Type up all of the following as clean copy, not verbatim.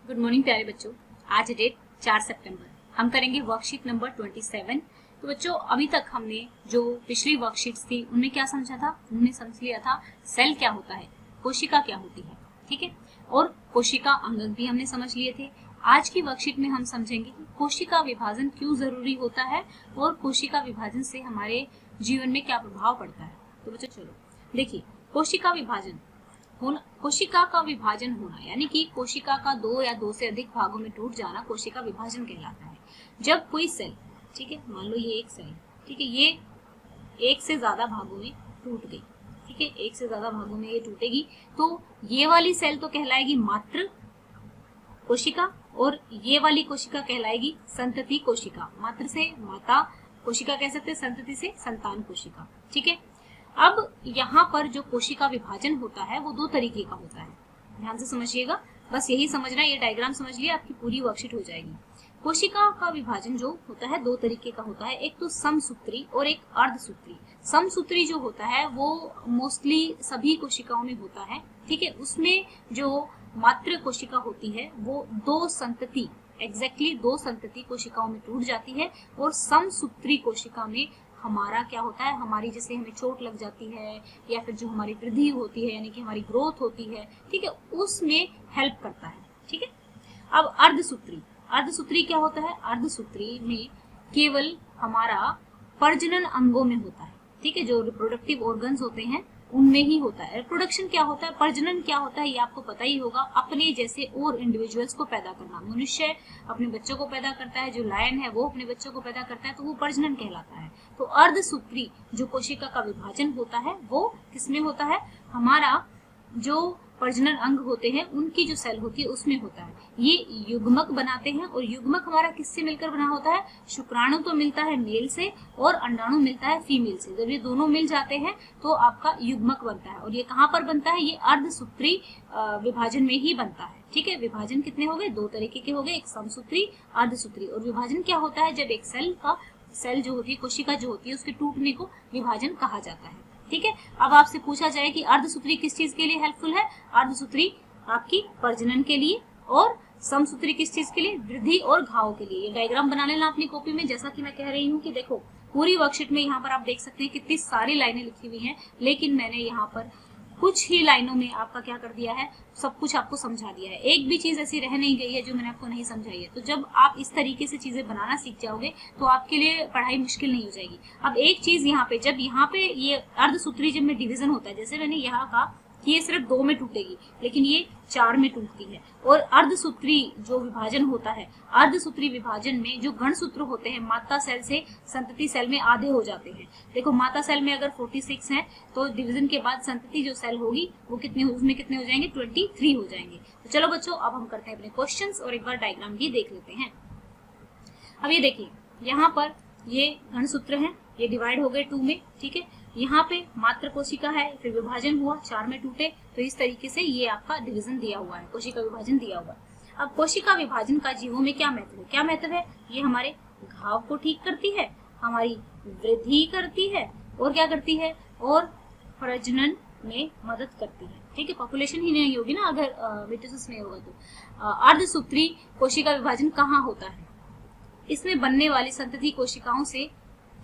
Good morning प्यारे बच्चों। आज डेट 4 सितंबर। हम करेंगे वर्कशीट नंबर 27। तो बच्चों अभी तक हमने जो पिछली वर्कशीट्स थी उनमें क्या समझा था? हमने समझ लिया था सेल क्या होता है, कोशिका क्या होती है, ठीक है, और कोशिका अंगक भी हमने समझ लिए थे। आज की वर्कशीट में हम समझेंगे कि कोशिका विभाजन क्यों जरूरी होता है और कोशिका विभाजन से हमारे जीवन में क्या प्रभाव पड़ता है। तो बच्चों चलो देखिए, कोशिका विभाजन होना, कोशिका का विभाजन होना यानी कि कोशिका का दो या दो से अधिक भागों में टूट जाना कोशिका विभाजन कहलाता है। जब कोई सेल, ठीक है, मान लो ये एक सेल, ठीक है, ये एक से ज्यादा भागों में टूट गई, ठीक है, एक से ज्यादा भागों में ये टूटेगी तो ये वाली सेल तो कहलाएगी मातृ कोशिका और ये वाली कोशिका कहलाएगी संतति कोशिका। मातृ से माता कोशिका कह सकते हैं, संतति से संतान कोशिका, ठीक है। अब यहाँ पर जो कोशिका विभाजन होता है वो दो तरीके का होता है, ध्यान से समझिएगा, बस यही समझना, ये डायग्राम समझ लिया आपकी पूरी वर्कशीट हो जाएगी। कोशिका का विभाजन जो होता है दो तरीके का होता है, एक तो समसूत्री और एक अर्धसूत्री। समसूत्री जो होता है वो मोस्टली सभी कोशिकाओं में होता है, ठीक है, उसमें जो मातृ कोशिका होती है वो दो संतति, एग्जैक्टली दो संतति कोशिकाओं में टूट जाती है। और समसूत्री कोशिका में हमारा क्या होता है, हमारी जैसे हमें चोट लग जाती है या फिर जो हमारी वृद्धि होती है यानी कि हमारी ग्रोथ होती है, ठीक है, उसमें हेल्प करता है, ठीक है। अब अर्धसूत्री, अर्धसूत्री क्या होता है? अर्धसूत्री में केवल हमारा प्रजनन अंगों में होता है, ठीक है, जो रिप्रोडक्टिव ऑर्गन्स होते हैं उनमें ही होता है। रिप्रोडक्शन क्या होता है, प्रजनन क्या होता है, ये आपको पता ही होगा, अपने जैसे और इंडिविजुअल्स को पैदा करना। मनुष्य अपने बच्चों को पैदा करता है, जो लायन है वो अपने बच्चों को पैदा करता है, तो वो प्रजनन कहलाता है। तो अर्धसूत्री जो कोशिका का विभाजन होता है वो किसमें होता है? हमारा जो प्रजनन अंग होते हैं उनकी जो सेल होती है उसमें होता है। ये युग्मक बनाते हैं और युग्मक हमारा किससे मिलकर बना होता है? शुक्राणु तो मिलता है मेल से और अंडाणु मिलता है फीमेल से। जब ये दोनों मिल जाते हैं तो आपका युग्मक बनता है। और ये कहाँ पर बनता है? ये अर्धसूत्री विभाजन में ही बनता है, ठीक है। विभाजन कितने हो गए? दो तरीके के हो गए, एक समसूत्री, अर्धसूत्री। और विभाजन क्या होता है? जब एक सेल जो होती है, कोशिका जो होती है, उसके टूटने को विभाजन कहा जाता है, ठीक है। अब आपसे पूछा जाए कि अर्धसूत्री किस चीज के लिए हेल्पफुल है? अर्धसूत्री आपकी प्रजनन के लिए और समसूत्री किस चीज के लिए? वृद्धि और घाव के लिए। ये डायग्राम बना लेना अपनी कॉपी में। जैसा कि मैं कह रही हूँ कि देखो पूरी वर्कशीट में यहाँ पर आप देख सकते हैं कितनी सारी लाइनें लिखी हुई हैं, लेकिन मैंने यहाँ पर कुछ ही लाइनों में आपका क्या कर दिया है, सब कुछ आपको समझा दिया है। एक भी चीज ऐसी रह नहीं गई है जो मैंने आपको नहीं समझाई है। तो जब आप इस तरीके से चीजें बनाना सीख जाओगे तो आपके लिए पढ़ाई मुश्किल नहीं हो जाएगी। अब एक चीज यहाँ पे, जब यहाँ पे ये अर्धसूत्री जब में डिवीजन होता है, जैसे मैंने यहाँ कहा कि ये सिर्फ दो में टूटेगी लेकिन ये चार में टूटती है। और अर्धसूत्री जो विभाजन होता है, अर्धसूत्री विभाजन में जो गणसूत्र होते हैं माता सेल से संतति सेल में आधे हो जाते हैं। देखो माता सेल में अगर 46 है तो डिवीजन के बाद संतति जो सेल होगी वो कितने, उसमें कितने हो जाएंगे? 23 हो जाएंगे। तो चलो बच्चों अब हम करते हैं अपने क्वेश्चंस और एक बार डायग्राम भी देख लेते हैं। अब ये देखिए यहाँ पर ये गणसूत्र है, ये डिवाइड हो गए 2 में, ठीक है। यहाँ पे मात्र कोशिका है, फिर विभाजन हुआ, 4 में टूटे, तो इस तरीके से ये आपका डिवीजन दिया हुआ है, कोशिका विभाजन दिया हुआ है। अब कोशिका विभाजन का जीवों में क्या महत्व है? क्या महत्व है? ये हमारे घाव को ठीक करती है, हमारी वृद्धि करती है और क्या करती है? और प्रजनन में मदद करती है, ठीक है। पॉपुलेशन ही नहीं होगी ना अगर मिटोसिस नहीं होगा तो। अर्धसूत्री कोशिका विभाजन कहाँ होता है? इसमें बनने वाली संतति कोशिकाओं से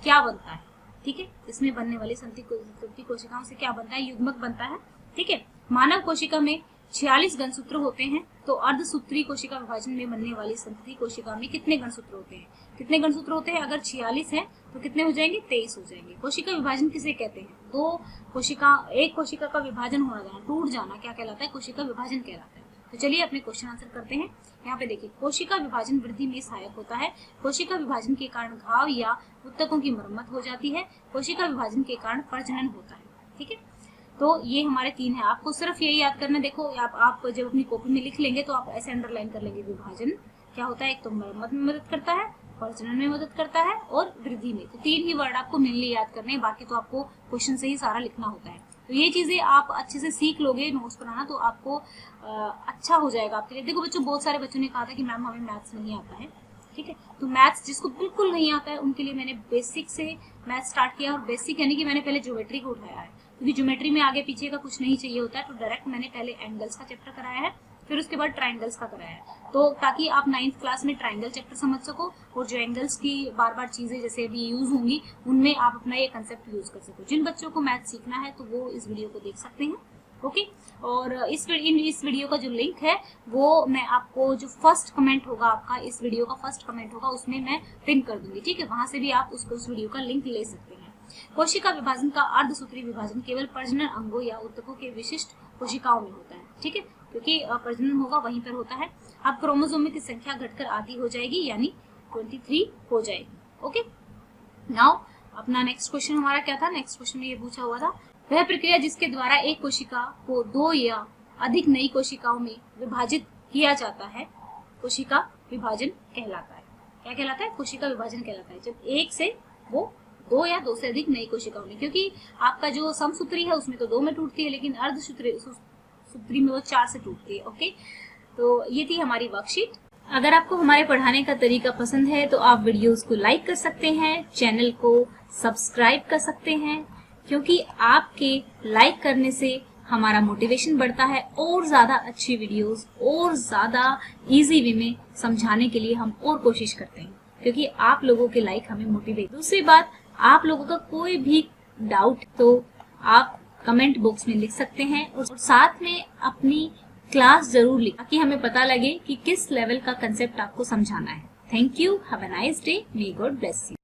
क्या बनता है, ठीक है, इसमें बनने वाली संतति कोशिकाओं से क्या बनता है? युग्मक बनता है, ठीक है। मानव कोशिका में 46 गणसूत्र होते हैं, तो अर्धसूत्री कोशिका विभाजन में बनने वाली संतति कोशिका में कितने गणसूत्र होते हैं? कितने गणसूत्र होते हैं? अगर 46 है तो कितने हो जाएंगे? 23 हो जाएंगे। कोशिका विभाजन किसे कहते हैं? एक कोशिका का विभाजन हो जाना, टूट जाना क्या कहलाता है? कोशिका विभाजन कहलाता है। तो चलिए अपने क्वेश्चन आंसर करते हैं। यहाँ पे देखिए, कोशिका विभाजन वृद्धि में सहायक होता है। कोशिका विभाजन के कारण घाव या ऊतकों की मरम्मत हो जाती है। कोशिका विभाजन के कारण प्रजनन होता है, ठीक है। तो ये हमारे 3 है। आपको सिर्फ यही याद करना, देखो आप जब अपनी कॉपी में लिख लेंगे तो आप ऐसे अंडरलाइन कर लेंगे। विभाजन क्या होता है? एक तो मरम्मत में मदद करता है, प्रजनन में मदद करता है और वृद्धि में। तो 3 ही वर्ड आपको मेनली याद करने हैं, बाकी तो आपको क्वेश्चन से ही सारा लिखना होता है। तो ये चीजें आप अच्छे से सीख लोगे नोट्स बनाना तो आपको अच्छा हो जाएगा आपके लिए। देखो बच्चों, बहुत सारे बच्चों ने कहा था कि मैम हमें मैथ्स नहीं आता है, ठीक है। तो मैथ्स जिसको बिल्कुल नहीं आता है उनके लिए मैंने बेसिक से मैथ स्टार्ट किया। और बेसिक यानी कि मैंने पहले ज्योमेट्री को उठाया है, क्योंकि ज्योमेट्री में आगे पीछे का कुछ नहीं चाहिए होता है। तो डायरेक्ट मैंने पहले एंगल्स का चैप्टर कराया है फिर उसके बाद ट्राइंगल्स का कराया है, तो ताकि आप 9th क्लास में ट्राइंगल चैप्टर समझ सको और जो एंगल्स की बार बार चीजें जैसे अभी यूज होंगी उनमें आप अपना ये कंसेप्ट यूज कर सको। जिन बच्चों को मैथ सीखना है तो वो इस वीडियो को देख सकते हैं। ओके, और इस वीडियो का जो लिंक है वो मैं आपको, जो फर्स्ट कमेंट होगा आपका, इस वीडियो का फर्स्ट कमेंट होगा उसमें मैं पिन कर दूंगी, ठीक है। वहां से भी आप उस वीडियो का लिंक ले सकते हैं। कोशिका विभाजन का अर्धसूत्री विभाजन केवल प्रजनन अंगों या ऊतकों के विशिष्ट कोशिकाओं में होता है, ठीक है, क्योंकि प्रजनन होगा वहीं पर होता है। अब क्रोमोसोम की संख्या घटकर आधी हो जाएगी, यानी 23 हो जाएगी। ओके, नाउ अपना नेक्स्ट क्वेश्चन हमारा क्या था? नेक्स्ट क्वेश्चन में ये पूछा हुआ था, वह प्रक्रिया जिसके द्वारा एक कोशिका को 2 या अधिक नई कोशिकाओं में विभाजित किया जाता है, कोशिका विभाजन कहलाता है। क्या कहलाता है? कोशिका विभाजन कहलाता है, जब एक से वो 2 या 2 से अधिक नई कोशिकाओं में, क्योंकि आपका जो समसूत्री है उसमें तो 2 में टूटती है, लेकिन अर्धसूत्री में वो 4 से टूटती है। ओके, तो ये थी हमारी वर्कशीट। अगर आपको हमारे पढ़ाने का तरीका पसंद है तो आप वीडियोस को लाइक कर सकते हैं, चैनल को सब्सक्राइब कर सकते हैं, क्योंकि आपके लाइक करने से हमारा मोटिवेशन बढ़ता है और ज्यादा अच्छी वीडियोस और ज्यादा इजी वे में समझाने के लिए हम और कोशिश करते हैं, क्योंकि आप लोगों के लाइक हमें मोटिवेट। दूसरी बात, आप लोगों का कोई भी डाउट तो आप कमेंट बॉक्स में लिख सकते हैं और साथ में अपनी क्लास जरूर लिखें, ताकि हमें पता लगे कि किस लेवल का कंसेप्ट आपको समझाना है। Thank you, have a nice day, may God bless you.